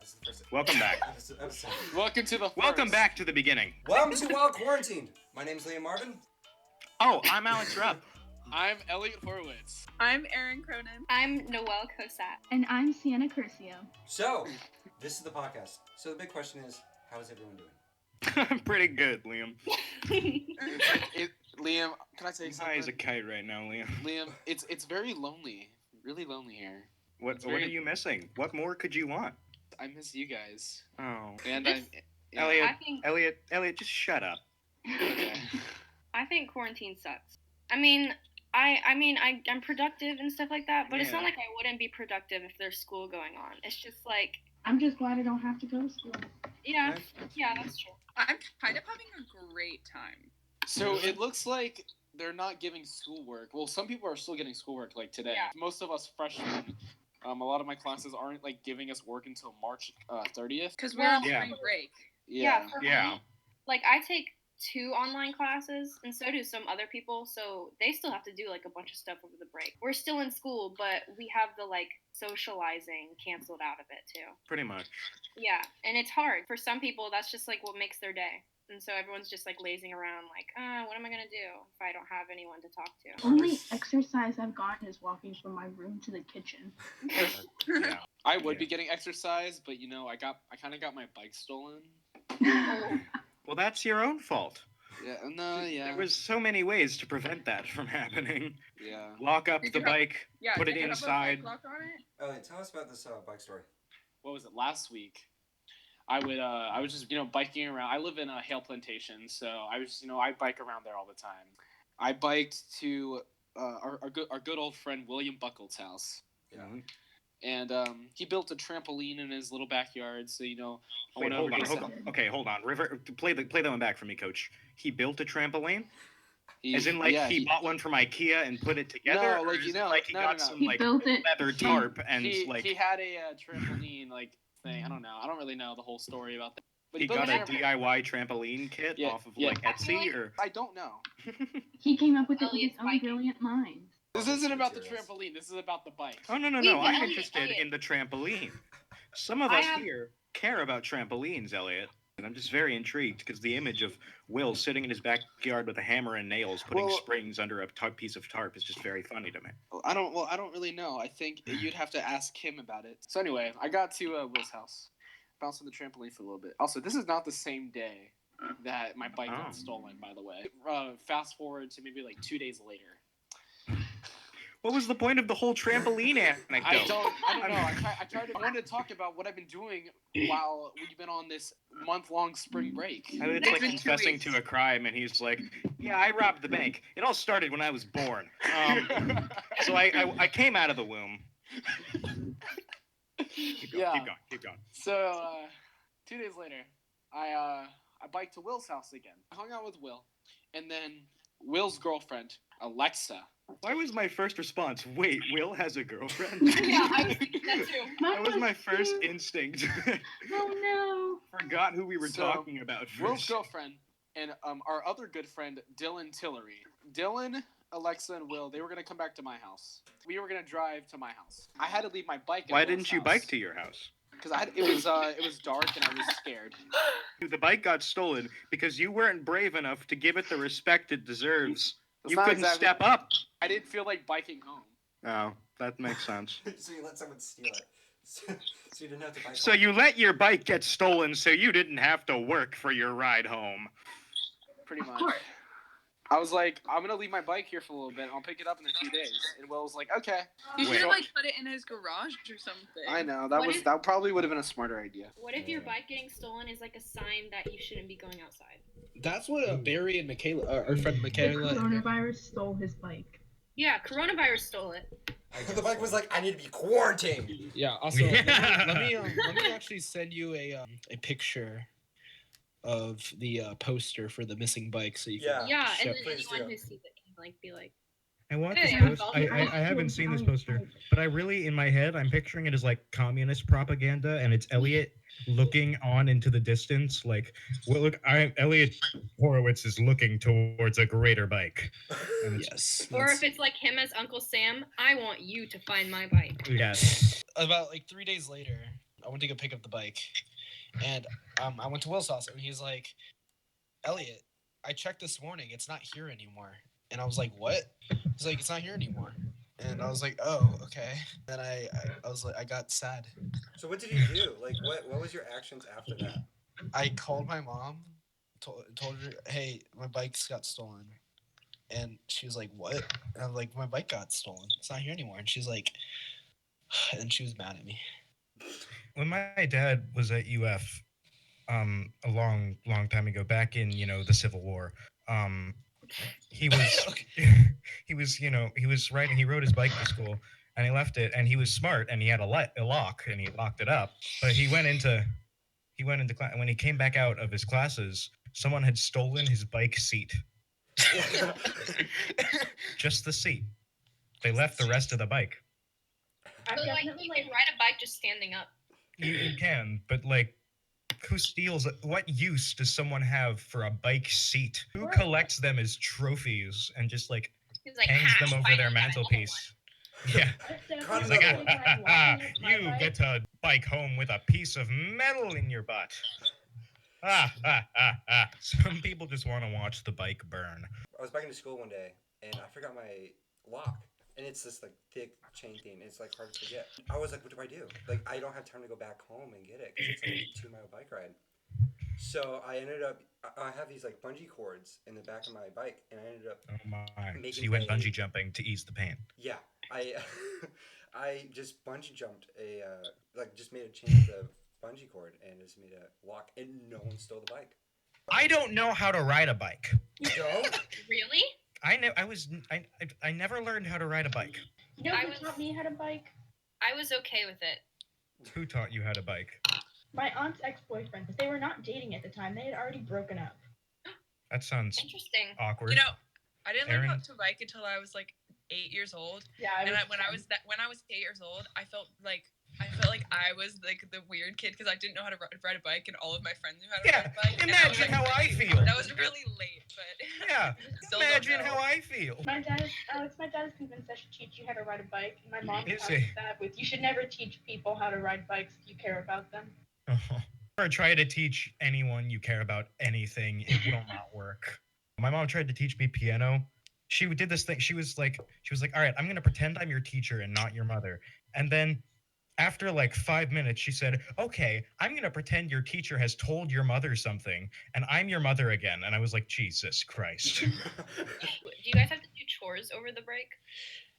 this is the first Welcome back. episode. Welcome back to the beginning. Welcome to While Quarantined. My name's Liam Marvin. Oh, I'm Alex Rupp. I'm Elliott Horwitz. I'm Erin Cronin. I'm Noel Cosat. And I'm Sienna Curcio. So, this is the podcast. So the big question is, how is everyone doing? I'm pretty good, Liam. Liam, can I tell you something? High as a kite right now, Liam. Liam, it's very lonely. Really lonely here. What are you missing? What more could you want? I miss you guys. Oh. And Elliott, just shut up. Okay. I think quarantine sucks. I'm productive and stuff like that, but It's not like I wouldn't be productive if there's school going on. It's just like I'm just glad I don't have to go to school. Yeah, that's true. I'm kind of having a great time. So it looks like they're not giving schoolwork. Well, some people are still getting schoolwork like today. Yeah. Most of us freshmen, a lot of my classes aren't like giving us work until March 30th. Because we're on spring break. Yeah. Like I take 2 online classes, and so do some other people, so they still have to do like a bunch of stuff over the break. We're still in school, but we have the like socializing canceled out of it too. Pretty much. Yeah, and it's hard. For some people, that's just like what makes their day. And so everyone's just like lazing around like, what am I going to do if I don't have anyone to talk to? Only exercise I've gotten is walking from my room to the kitchen. Yeah. I would be getting exercise, but I kind of got my bike stolen. Well, that's your own fault. Yeah, There was so many ways to prevent that from happening. Yeah. Lock up the bike, put it inside. Lock on it? Elliot, tell us about this bike story. What was it, last week? I was just, biking around. I live in a Hale Plantation, so I was, I bike around there all the time. I biked to our good old friend William Buckle's house. Yeah. And he built a trampoline in his little backyard, so Wait, hold on. Okay, hold on. River, play that one back for me, Coach. He built a trampoline. As in, he bought one from IKEA and put it together. No, he built it. leather tarp and he had a trampoline thing. I don't know. I don't really know the whole story about that. But he got a DIY trampoline kit off of Etsy, or I don't know. He came up with it with his own brilliant mind. This isn't about the trampoline. This is about the bike. Oh, no. I'm interested in the trampoline. Some of us here care about trampolines, Elliott. And I'm just very intrigued because the image of Will sitting in his backyard with a hammer and nails putting springs under a piece of tarp is just very funny to me. I don't really know. I think you'd have to ask him about it. So anyway, I got to Will's house. Bounced on the trampoline for a little bit. Also, this is not the same day that my bike got stolen, by the way. Fast forward to maybe 2 days later. What was the point of the whole trampoline anecdote? I don't know. I wanted to talk about what I've been doing while we've been on this month-long spring break. It's like confessing to a crime, and he's like, yeah, I robbed the bank. It all started when I was born. So I came out of the womb. Keep going. So 2 days later, I biked to Will's house again. I hung out with Will, and then Will's girlfriend, Alexa. Why was my first response, wait, Will has a girlfriend? Yeah, I was thinking that too. That was my first instinct. Oh, no. Forgot who we were talking about first. Will's girlfriend and our other good friend, Dylan Tillery. Dylan, Alexa, and Will, they were going to come back to my house. We were going to drive to my house. I had to leave my bike at Why Will's didn't you house. bike to your house? Because it was dark and I was scared. The bike got stolen because you weren't brave enough to give it the respect it deserves. You couldn't step up. I didn't feel like biking home. Oh, that makes sense. So you let someone steal it. So you didn't have to bike So home. you let your bike get stolen so you didn't have to work for your ride home. Pretty much. I was like, I'm going to leave my bike here for a little bit. I'll pick it up in a few days. And Will was like, okay. You should have put it in his garage or something. I know. That probably would have been a smarter idea. What if your bike getting stolen is like a sign that you shouldn't be going outside? That's what Barry and Michaela, our friend Michaela. The coronavirus stole his bike. Yeah, coronavirus stole it. The bike was like, I need to be quarantined. Yeah. Also, let me actually send you a picture of the poster for the missing bike, so you can. Yeah, and then Please anyone do. who sees it can be like. I want Hey, this poster. I haven't seen this poster, but I really, in my head, I'm picturing it as like communist propaganda, and it's Elliott looking on into the distance, like, well, look, Elliott Horwitz is looking towards a greater bike. Yes. Or if it's like him as Uncle Sam, I want you to find my bike. Yes. About 3 days later, went to go pick up the bike, and I went to Will's house, and he's like, Elliott, I checked this morning. It's not here anymore. And I was like, what? He's like, it's not here anymore. And I was like, oh, okay. Then I was like, I got sad. So what did you do? Like, what was your actions after that? I called my mom, told her, hey, my bike's got stolen. And she was like, what? And I'm like, my bike got stolen. It's not here anymore. And she's like, and she was mad at me. When my dad was at UF, a long time ago, back in the Civil War, he was he was riding. He rode his bike to school, and he left it. And he was smart, and he had a lock, and he locked it up. But he went into class. When he came back out of his classes, someone had stolen his bike seat. Just the seat. They left the rest of the bike. So like you can ride a bike just standing up. You can, but like, who steals it? What use does someone have for a bike seat? Who collects them as trophies and just like hangs them over their mantelpiece? Yeah. He's like, you get to bike home with a piece of metal in your butt. Some people just want to watch the bike burn. I was back into school one day, and I forgot my lock. And it's this like thick chain thing. It's like hard to forget. I was like, what do I do? Like, I don't have time to go back home and get it because it's like a 2-mile bike ride. So I ended up, I have these like bungee cords in the back of my bike, and I ended up. Oh my! So you went bungee jumping to ease the pain. Yeah, I just bungee jumped just made a chain with the bungee cord and just made a lock, and no one stole the bike. I don't know how to ride a bike. You don't? Really? I never learned how to ride a bike. You know who taught me how to bike? I was okay with it. Who taught you how to bike? My aunt's ex-boyfriend. They were not dating at the time. They had already broken up. That sounds interesting. Awkward. You know, I didn't learn Erin? how to bike until I was like 8 years old. Yeah, when I was 8 years old, I felt like I was like the weird kid because I didn't know how to ride a bike, and all of my friends knew how to ride a bike. Imagine how I feel. That was really late, but Yeah, still imagine how I feel. My dad is convinced I should teach you how to ride a bike. And my mom Is talks he? that with, you should never teach people how to ride bikes if you care about them. Or try to teach anyone you care about anything, it will not work. My mom tried to teach me piano. She did this thing. She was like, all right, I'm gonna pretend I'm your teacher and not your mother. And then after like 5 minutes, she said, okay, I'm gonna pretend your teacher has told your mother something, and I'm your mother again. And I was like, Jesus Christ. Do you guys have to do chores over the break?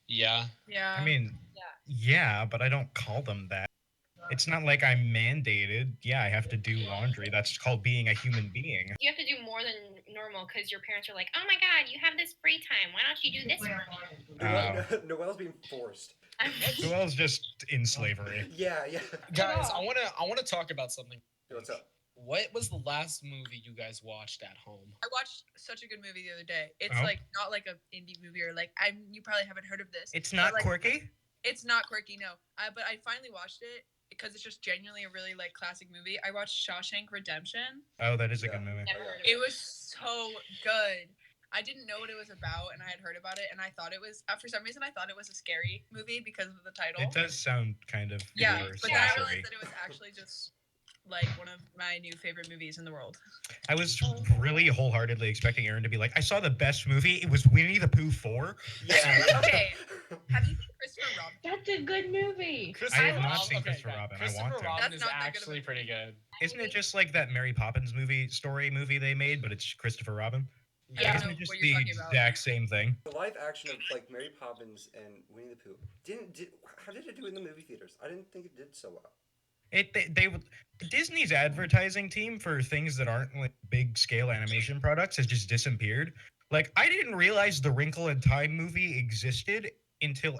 Yeah. I mean, yeah, but I don't call them that. It's not like I'm mandated. Yeah, I have to do laundry. That's called being a human being. You have to do more than normal because your parents are like, oh my God, you have this free time. Why don't you do this? Noel's being forced. Noel's just in slavery. Yeah. Guys, I wanna talk about something. Hey, what's up? What was the last movie you guys watched at home? I watched such a good movie the other day. It's like not like an indie movie or like you probably haven't heard of this. It's not like, quirky? It's not quirky, no. But I finally watched it because it's just genuinely a really like classic movie. I watched Shawshank Redemption. Oh, that is a good movie. It was so good. I didn't know what it was about, and I had heard about it, and I thought it was for some reason I thought it was a scary movie because of the title. It does sound kind of but then I realized that it was actually just like one of my new favorite movies in the world. I was really wholeheartedly expecting Erin to be like, I saw the best movie. It was Winnie the Pooh 4. Yeah. Okay. Have you seen Christopher Robin? That's a good movie. I have not seen Christopher Robin. I want Christopher to. Robin That's is not that good of a actually pretty good. Isn't it just like that Mary Poppins movie they made, but it's Christopher Robin? Yeah. Isn't it just the exact same thing? The live action of like Mary Poppins and Winnie the Pooh how did it do in the movie theaters? I didn't think it did so well. Disney's advertising team for things that aren't like big scale animation products has just disappeared. Like, I didn't realize the Wrinkle in Time movie existed until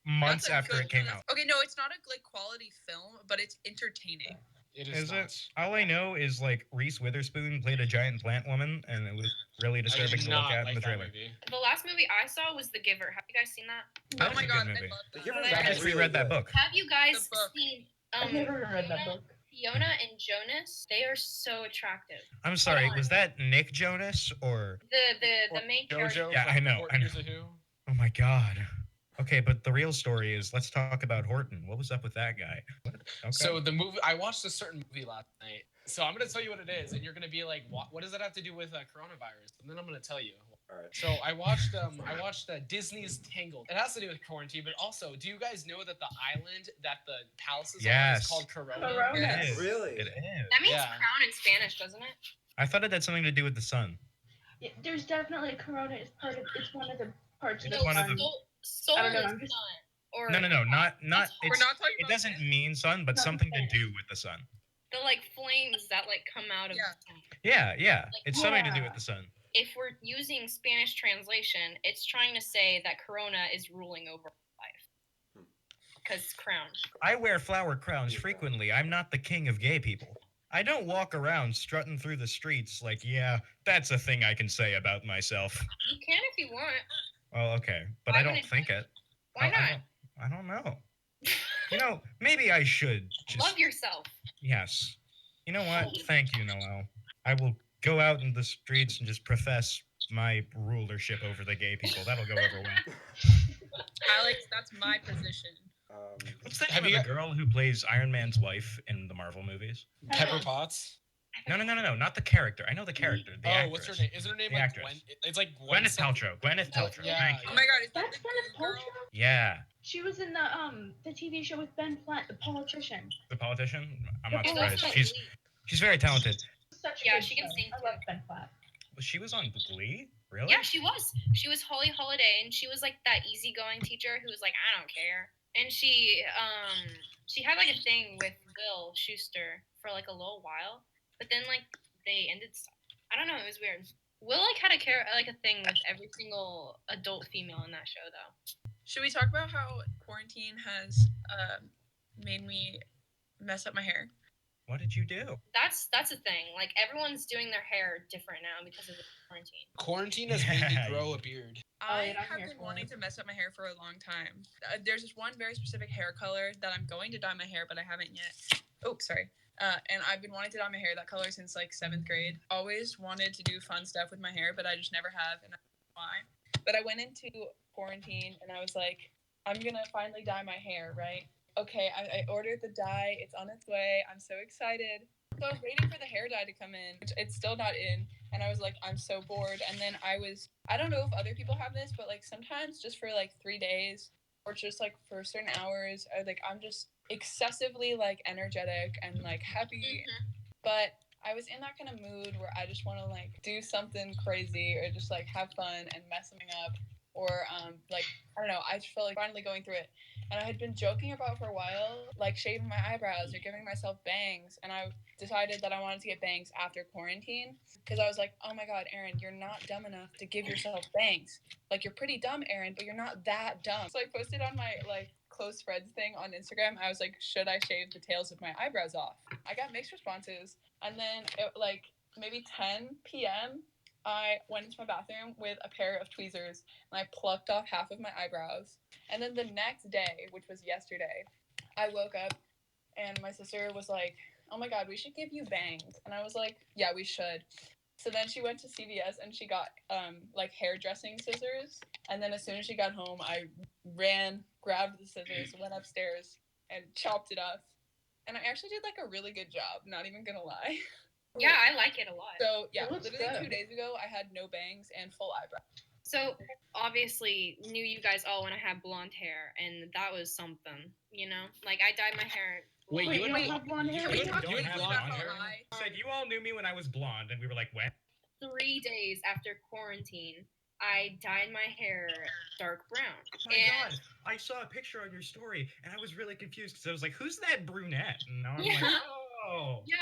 months after it came out. Okay, no, it's not a like quality film, but it's entertaining. It Is not. it? All I know is like Reese Witherspoon played a giant plant woman, and it was really disturbing to look at in the trailer. The last movie I saw was The Giver. Have you guys seen that? That's Oh my a God, good I movie. love that. I just reread that book. Have you guys The book. seen I've never read that book. Fiona and Jonas? They are so attractive. I'm sorry, was that Nick Jonas or The main character. JoJo? Yeah, I know. Here's a Who? Oh my God. Okay, but the real story is let's talk about Horton. What was up with that guy? What? Okay. So the movie, I watched a certain movie last night. So I'm gonna tell you what it is, and you're gonna be like, what does that have to do with coronavirus? And then I'm gonna tell you. All right. So I watched Disney's Tangled. It has to do with quarantine, but also, do you guys know that the island that the palace is on is called Corona? Corona. It is. Really? It is. That means Yeah. crown in Spanish, doesn't it? I thought it had something to do with the sun. Yeah, there's definitely Corona is part of. It's one of the parts. It's of one of the- Solar I don't know, sun. I'm just- Or No, not. We're not talking It about doesn't this. mean sun, but Not something to Spanish. do with the sun. the like flames that like come out of Yeah. the sun. Yeah. It's something to do Yeah. with the sun. If we're using Spanish translation, it's trying to say that Corona is ruling over life. Because crown. I wear flower crowns frequently. I'm not the king of gay people. I don't walk around strutting through the streets like, yeah, that's a thing I can say about myself. You can if you want. Well, okay, but Why I don't wouldn't think it. Why not? I don't know. You know, maybe I should just. Love yourself. Yes. You know what? Thank you, Noel. I will go out in the streets and just profess my rulership over the gay people. That'll go over well. Alex, that's my position. What's the Have name you of the girl who plays Iron Man's wife in the Marvel movies? Pepper Potts. No, not the character. I know the character. The actress. What's her name? Isn't her name The like actress. Gwen? It's like Gwyneth Paltrow. Gwyneth Oh, Paltrow. yeah. Thank you. Oh my god, is that That's the Gwyneth girl? Paltrow. Yeah. She was in the TV show with Ben Platt, the politician. The politician? I'm not Yeah, surprised. That's She's very talented. Such a Yeah, good she can show. sing I too. love Ben Platt. She was on Glee? Really? Yeah, she was. She was Holly Holiday, and she was like that easygoing teacher who was like, I don't care. And she had like a thing with Will Schuster for like a little while, but then like they ended stuff. I don't know. It was weird. Will like had a thing with every single adult female in that show though. Should we talk about how quarantine has made me mess up my hair? What did you do? That's a thing. Like everyone's doing their hair different now because of the quarantine. Quarantine has made me grow a beard. I yeah, I'm have here been for wanting it. to mess up my hair for a long time. There's this one very specific hair color that I'm going to dye my hair, but I haven't yet. Oh, sorry. And I've been wanting to dye my hair that color since like 7th grade. Always wanted to do fun stuff with my hair, but I just never have, and I don't know why. But I went into quarantine and I was like, I'm gonna finally dye my hair, right? Okay, I ordered the dye. It's on its way. I'm so excited. So I was waiting for the hair dye to come in, which it's still not in. And I was like, I'm so bored. And then I don't know if other people have this, but like sometimes just for like 3 days or just like for certain hours, I'm just excessively like energetic and like happy. But I was in that kind of mood where I just want to like do something crazy or just like have fun and mess something up. Or like, I don't know, I just felt like finally going through it. And I had been joking about for a while, like shaving my eyebrows or giving myself bangs. And I decided that I wanted to get bangs after quarantine. Because I was like, oh my god, Erin, you're not dumb enough to give yourself bangs. Like, you're pretty dumb, Erin, but you're not that dumb. So I posted on my like close friends thing on Instagram. I was like, should I shave the tails of my eyebrows off? I got mixed responses. And then at like maybe 10 p.m., I went into my bathroom with a pair of tweezers and I plucked off half of my eyebrows. And then the next day, which was yesterday, I woke up and my sister was like, oh my god, we should give you bangs. And I was like, yeah, we should. So then she went to CVS and she got like hairdressing scissors. And then as soon as she got home, I ran, grabbed the scissors, went upstairs and chopped it off. And I actually did like a really good job, not even gonna lie. Yeah, I like it a lot. So yeah, It looks literally good. 2 days ago, I had no bangs and full eyebrows. So obviously knew you guys all when I had blonde hair, and that was something, you know. Like I dyed my hair. Wait, Wait, you you and don't have blonde hair? Can we You talk don't briefly have about blonde how hair? I You said you all knew me when I was blonde, and we were like, what? 3 days after quarantine, I dyed my hair dark brown. Oh my And- god, I saw a picture on your story, and I was really confused because I was like, who's that brunette? And now I'm Yeah. like, oh. Yeah,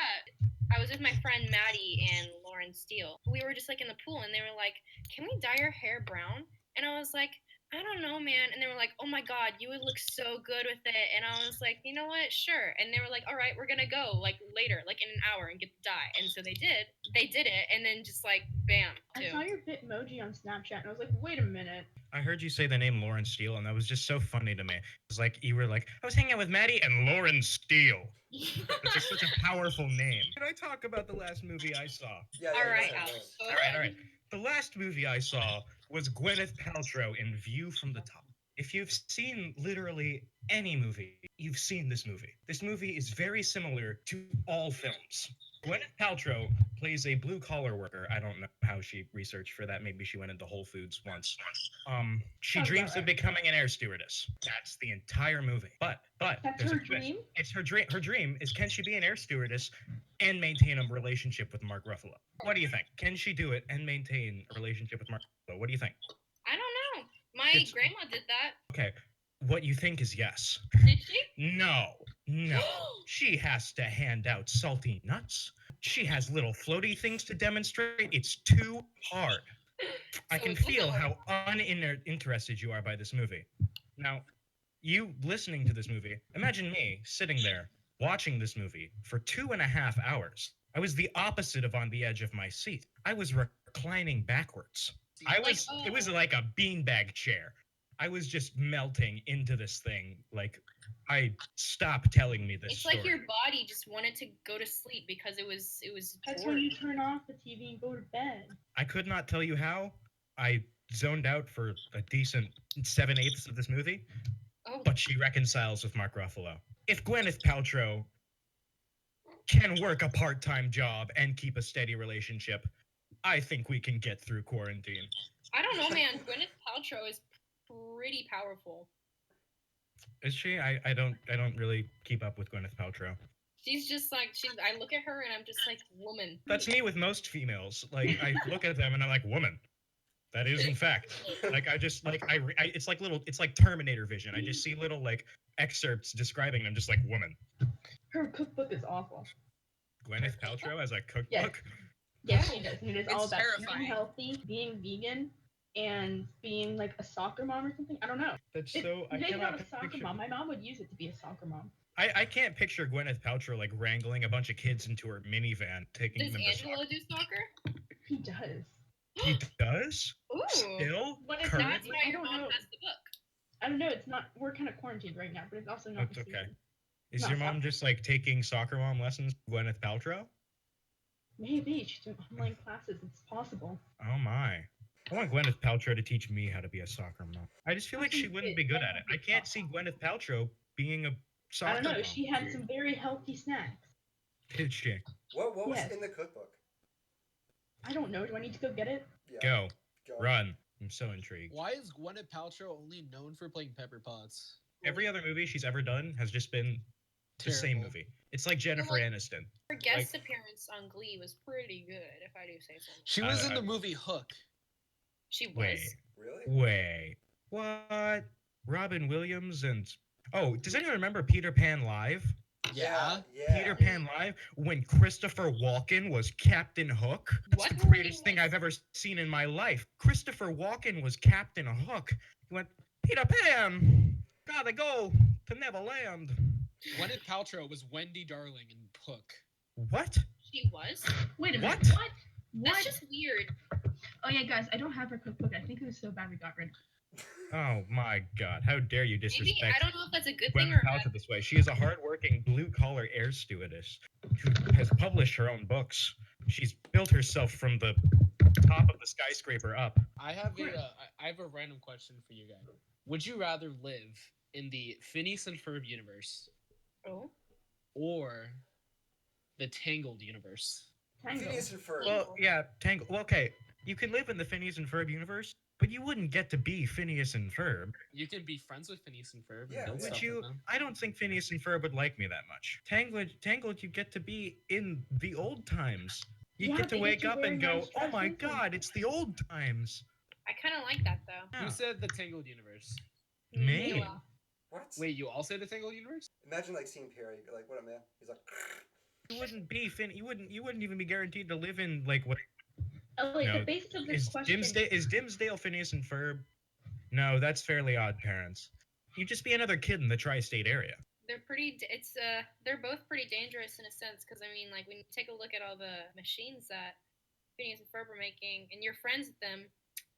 I was with my friend Maddie and Lauren Steele. We were just like in the pool, and they were like, "Can we dye your hair brown?" And I was like, "I don't know, man." And they were like, "Oh my god, you would look so good with it." And I was like, "You know what? Sure." And they were like, "All right, we're gonna go like later, like in an hour, and get the dye." And so they did. They did it, and then just like bam, I too. saw your Bitmoji on Snapchat and I was like, wait a minute. I heard you say the name Lauren Steele, and that was just so funny to me. It was like, you were like, I was hanging out with Maddie and Lauren Steele. It's just such a powerful name. Can I talk about the last movie I saw? Yeah, All right, yeah, Alex. All right. The last movie I saw was Gwyneth Paltrow in View from the Top. If you've seen literally any movie, you've seen this movie. This movie is very similar to all films. Gwyneth Paltrow plays a blue-collar worker. I don't know how she researched for that. Maybe she went into Whole Foods once. She dreams of becoming an air stewardess. That's the entire movie. But That's her dream? It's her dream. Her dream is, can she be an air stewardess and maintain a relationship with Mark Ruffalo? What do you think? Can she do it and maintain a relationship with Mark Ruffalo? What do you think? I don't know. My grandma did that. Okay. What you think is yes. Did she? No. She has to hand out salty nuts. She has little floaty things to demonstrate. It's too hard. I can feel how uninterested you are by this movie. Now, you listening to this movie, imagine me sitting there watching this movie for 2.5 hours. I was the opposite of on the edge of my seat. I was reclining backwards. It was like a beanbag chair. I was just melting into this thing. Like, stop telling me this story. It's like your body just wanted to go to sleep because it was That's bored. when you turn off the TV and go to bed. I could not tell you how. I zoned out for a decent 7/8 of this movie. Oh. But she reconciles with Mark Ruffalo. If Gwyneth Paltrow can work a part-time job and keep a steady relationship, I think we can get through quarantine. I don't know, man. Gwyneth Paltrow is pretty powerful. Is she? I don't really keep up with Gwyneth Paltrow. She's just like I look at her and I'm just like, woman. That's me with most females. Like, I look at them and I'm like, woman. That is in fact. Like, I just like it's like it's like Terminator vision. I just see little like excerpts describing them, just like woman. Her cookbook is awful. Gwyneth Paltrow has a cookbook. Yes, she does. And it is all It's about terrifying. being healthy, being vegan, and being like a soccer mom or something. I don't know. That's so. I Maybe cannot not a soccer picture. mom. My mom would use it to be a soccer mom. I can't picture Gwyneth Paltrow like wrangling a bunch of kids into her minivan, taking Does them to Angelo soccer. do soccer? He does. He does? Ooh. Still? But it's Currently? not. That's why I your don't mom know. has the book. I don't know. It's not. We're kind of quarantined right now, but it's also not. That's the okay. season. Is No, your mom just like taking soccer mom lessons with Gwyneth Paltrow? Maybe she's doing online classes. It's possible. Oh my. I want Gwyneth Paltrow to teach me how to be a soccer mom. I just feel like she wouldn't be good at it. I can't see Gwyneth Paltrow being a soccer I don't know. mom. She had some very healthy snacks. Did she? What was Yes. in the cookbook? I don't know. Do I need to go get it? Yeah. Go. Go. Run. I'm so intrigued. Why is Gwyneth Paltrow only known for playing Pepper Potts? Every other movie she's ever done has just been the same Terrible. movie. It's like Jennifer Well, Aniston. Her guest appearance on Glee was pretty good, if I do say so. She was in I- the movie Hook. She was. Wait. Really? Wait. What? Robin Williams and... Oh, does anyone remember Peter Pan Live? Yeah. Peter Pan Live, when Christopher Walken was Captain Hook. That's What? the greatest thing I've ever seen in my life. Christopher Walken was Captain Hook. He went, Peter Pan, gotta go to Neverland. Gwyneth Paltrow was Wendy Darling in Hook. What? She was? Wait a What? minute. What? That's just weird. Oh yeah, guys. I don't have her cookbook. I think it was so bad we got rid of it. Oh my God! How dare you Maybe, disrespect I don't know if that's a good thing Gwyneth or not. Paltrow this way? She is a hardworking blue-collar air stewardess who has published her own books. She's built herself from the top of the skyscraper up. I have a random question for you guys. Would you rather live in the Phineas and Ferb universe Oh. or the Tangled universe? Tango. Phineas and Ferb. Well, yeah, Tangle. Well, okay, you can live in the Phineas and Ferb universe, but you wouldn't get to be Phineas and Ferb. You can be friends with Phineas and Ferb. Yeah, and build would Would stuff you? with them. I don't think Phineas and Ferb would like me that much. Tangled, you get to be in the old times. You Yeah, get to they wake get to up wear and go, nice "Oh my dresses and- God, it's the old times." I kind of like that, though. Yeah. Who said the Tangled universe? Me. Noel. What? Wait, you all say the Tangled universe? Imagine like seeing Perry, be like, "What up, man?" He's like, You wouldn't be You wouldn't even be guaranteed to live in like what Elliot, No, the basis of this question. Is Dimsdale Phineas and Ferb? No, that's Fairly Odd Parents. You'd just be another kid in the tri-state area. They're pretty. They're both pretty dangerous in a sense, because I mean, like when you take a look at all the machines that Phineas and Ferb are making, and you're friends with them,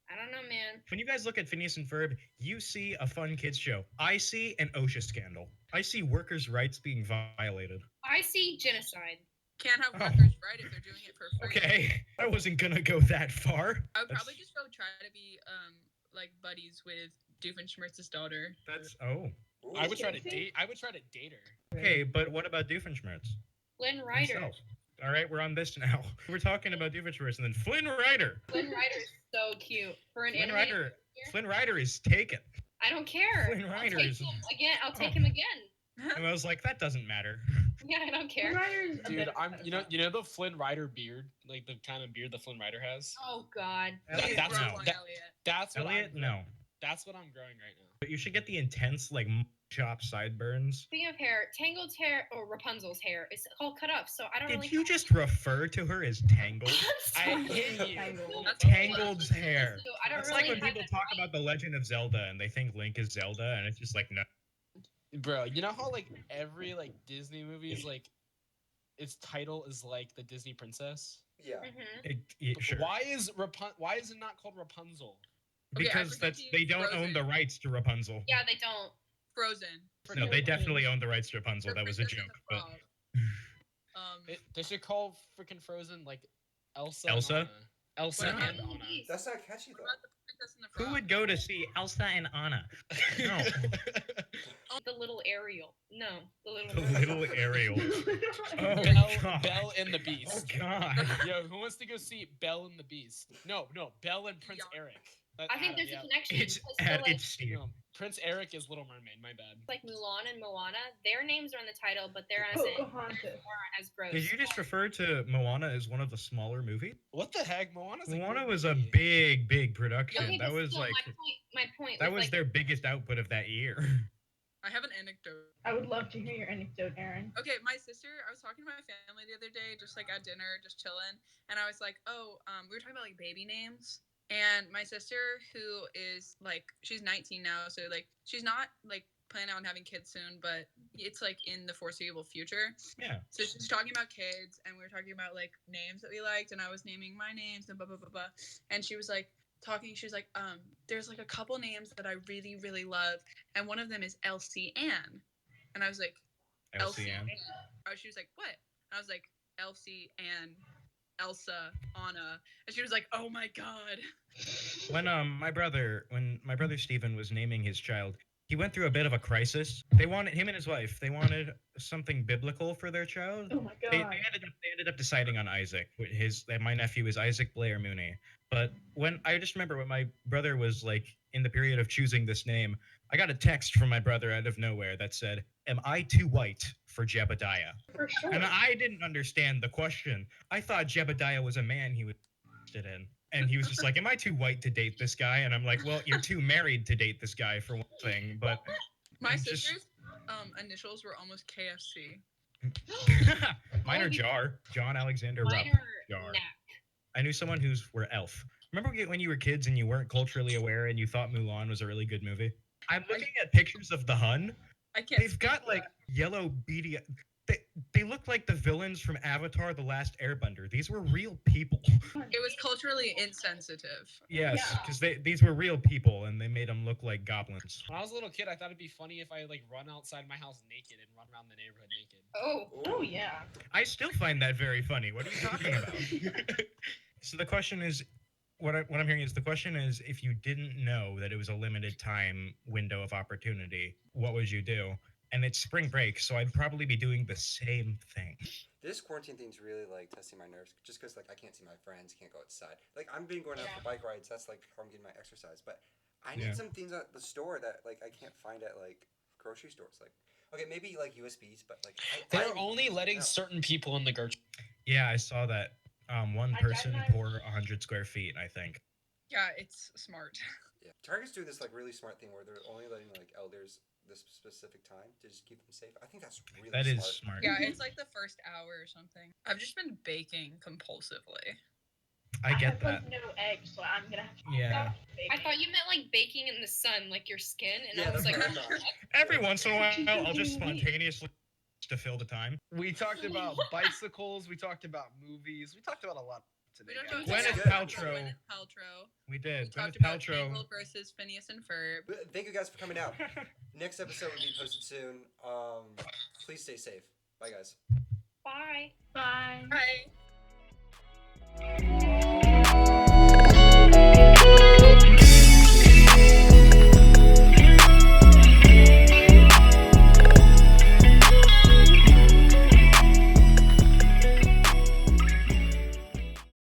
I don't know, man. When you guys look at Phineas and Ferb, you see a fun kids show. I see an OSHA scandal. I see workers' rights being violated. I see genocide. Can't have Oh. workers' right if they're doing it for free. Okay, I wasn't gonna go that far. I would That's- probably just go try to be like buddies with Doofenshmirtz's daughter. That's Ooh. I would try to date her. okay, but what about Doofenshmirtz? Flynn Rider. Himself. All right, we're on this now. We're talking about Doofenshmirtz, and then Flynn Rider. Flynn Rider's so cute. For an Flynn anime Rider. figure, Flynn Rider is taken. I don't care. Flynn Rider is. I'll take him again. And I was like, that doesn't matter. Yeah, I don't care. Dude, you know the Flynn Rider beard, like the kind of beard that Flynn Rider has. Oh God. Elliott, that's no. what Elliott, no. That's what I'm growing right now. But you should get the intense, like, chop sideburns. Speaking of hair, Tangled's hair or Rapunzel's hair is all cut off, so I don't really. Did you just refer to her as Tangled? I hate you. Tangled's hair. So I don't It's really like when have people it talk right. about The Legend of Zelda and they think Link is Zelda, and it's just like, no. Bro, you know how like every like Disney movie's like its title is like the Disney princess? Yeah. Sure. Why is it not called Rapunzel? Okay, I Because forgot to they use don't own Frozen. the rights to Rapunzel. Yeah, they don't. Frozen. No, they definitely own the rights to Rapunzel. The That was a Princess and joke. the But Frog. They should call freaking Frozen like Elsa. Elsa? And Anna. Elsa What and about Anna. That's not catchy What though. about the Princess and the Frog? who would go to see Elsa and Anna? No. The little Ariel. No, the little. The little Ariel. Oh, Belle, God. Belle and the Oh, Beast. God. Yo, who wants to go see Belle and the Beast? No, Belle and Prince Yeah. Eric. I think there's a connection. It's, because so, like, it's Steve. No, Prince Eric is Little Mermaid. My bad. like Mulan and Moana, their names are in the title, but they're as in aren't as gross. Did you just refer to Moana as one of the smaller movies? What the heck? Moana's a Moana good was a movie. big production. Okay, That but was still, like my point. that was like, their biggest output of that year. I have an anecdote. I would love to hear your anecdote, Erin. Okay, my sister, I was talking to my family the other day, just like at dinner, just chilling, and I was like, we were talking about like baby names. And my sister, who is like, she's 19 now, so like, she's not like planning on having kids soon, but it's like in the foreseeable future. Yeah. So she's talking about kids, and we were talking about like names that we liked, and I was naming my names and blah blah blah blah. And she was like she was like, there's like a couple names that I really really love, and one of them is Elsie Ann. And I was like, Elsie LCN. Ann. Oh, she was like, what? And I was like, Elsie Ann. Elsa, Anna, and she was like, "Oh my god!" When my brother Steven was naming his child, he went through a bit of a crisis. They wanted him and his wife. They wanted something biblical for their child. Oh my They God. ended up deciding on Isaac. My nephew is Isaac Blair Mooney. But when I just remember when my brother was like in the period of choosing this name, I got a text from my brother out of nowhere that said, "Am I too white for Jebediah?" For sure. And I didn't understand the question. I thought Jebediah was a man he was interested in. And he was just like, "Am I too white to date this guy?" And I'm like, "Well, you're too married to date this guy for one thing." But My I'm just- sister's initials were almost KFC. mine are Jar. John Alexander Rupp. mine are Jar. Knack. I knew someone who's were Elf. Remember when you were kids and you weren't culturally aware and you thought Mulan was a really good movie? I'm looking at pictures of the Hun. I can't. They've got like yellow beady. They look like the villains from Avatar: The Last Airbender. These were real people. It was culturally insensitive. Yes, Yeah. because these were real people and they made them look like goblins. When I was a little kid, I thought it'd be funny if I like run outside my house naked and run around the neighborhood naked. Oh, Oh yeah. I still find that very funny. What are you talking about? So the question is, what I'm hearing is the question is, if you didn't know that it was a limited time window of opportunity, what would you do? And it's spring break, so I'd probably be doing the same thing. This quarantine thing's really like testing my nerves, just because like I can't see my friends, can't go outside. Like I'm been going out for bike rides. That's like how I'm getting my exercise. But I need Yeah. some things at the store that like I can't find at like grocery stores. Like okay, maybe like USBs, but like They're only letting no. certain people in the grocery. Yeah, I saw that. One I person got per 100 square feet, I think. Yeah, it's smart. Yeah, Target's doing this like really smart thing where they're only letting like elders this specific time to just keep them safe. I think that's really That smart. is smart. Yeah, it's like the first hour or something. I've just been baking compulsively. I get have, that. Like, no eggs, so I'm gonna have to. Yeah. I thought you meant like baking in the sun, like your skin, and Yeah, I was that's like, what I thought. Every once in a while, I'll just spontaneously to fill the time. We talked about bicycles. We talked about movies. We talked about a lot today. We don't guys. talk Gwyneth about Paltrow. Gwyneth Paltrow. We We did. talked Gwyneth about Paltrow. Tangled versus Phineas and Ferb. But thank you guys for coming out. Next episode will be posted soon. Please stay safe. Bye guys. bye. Bye. Bye.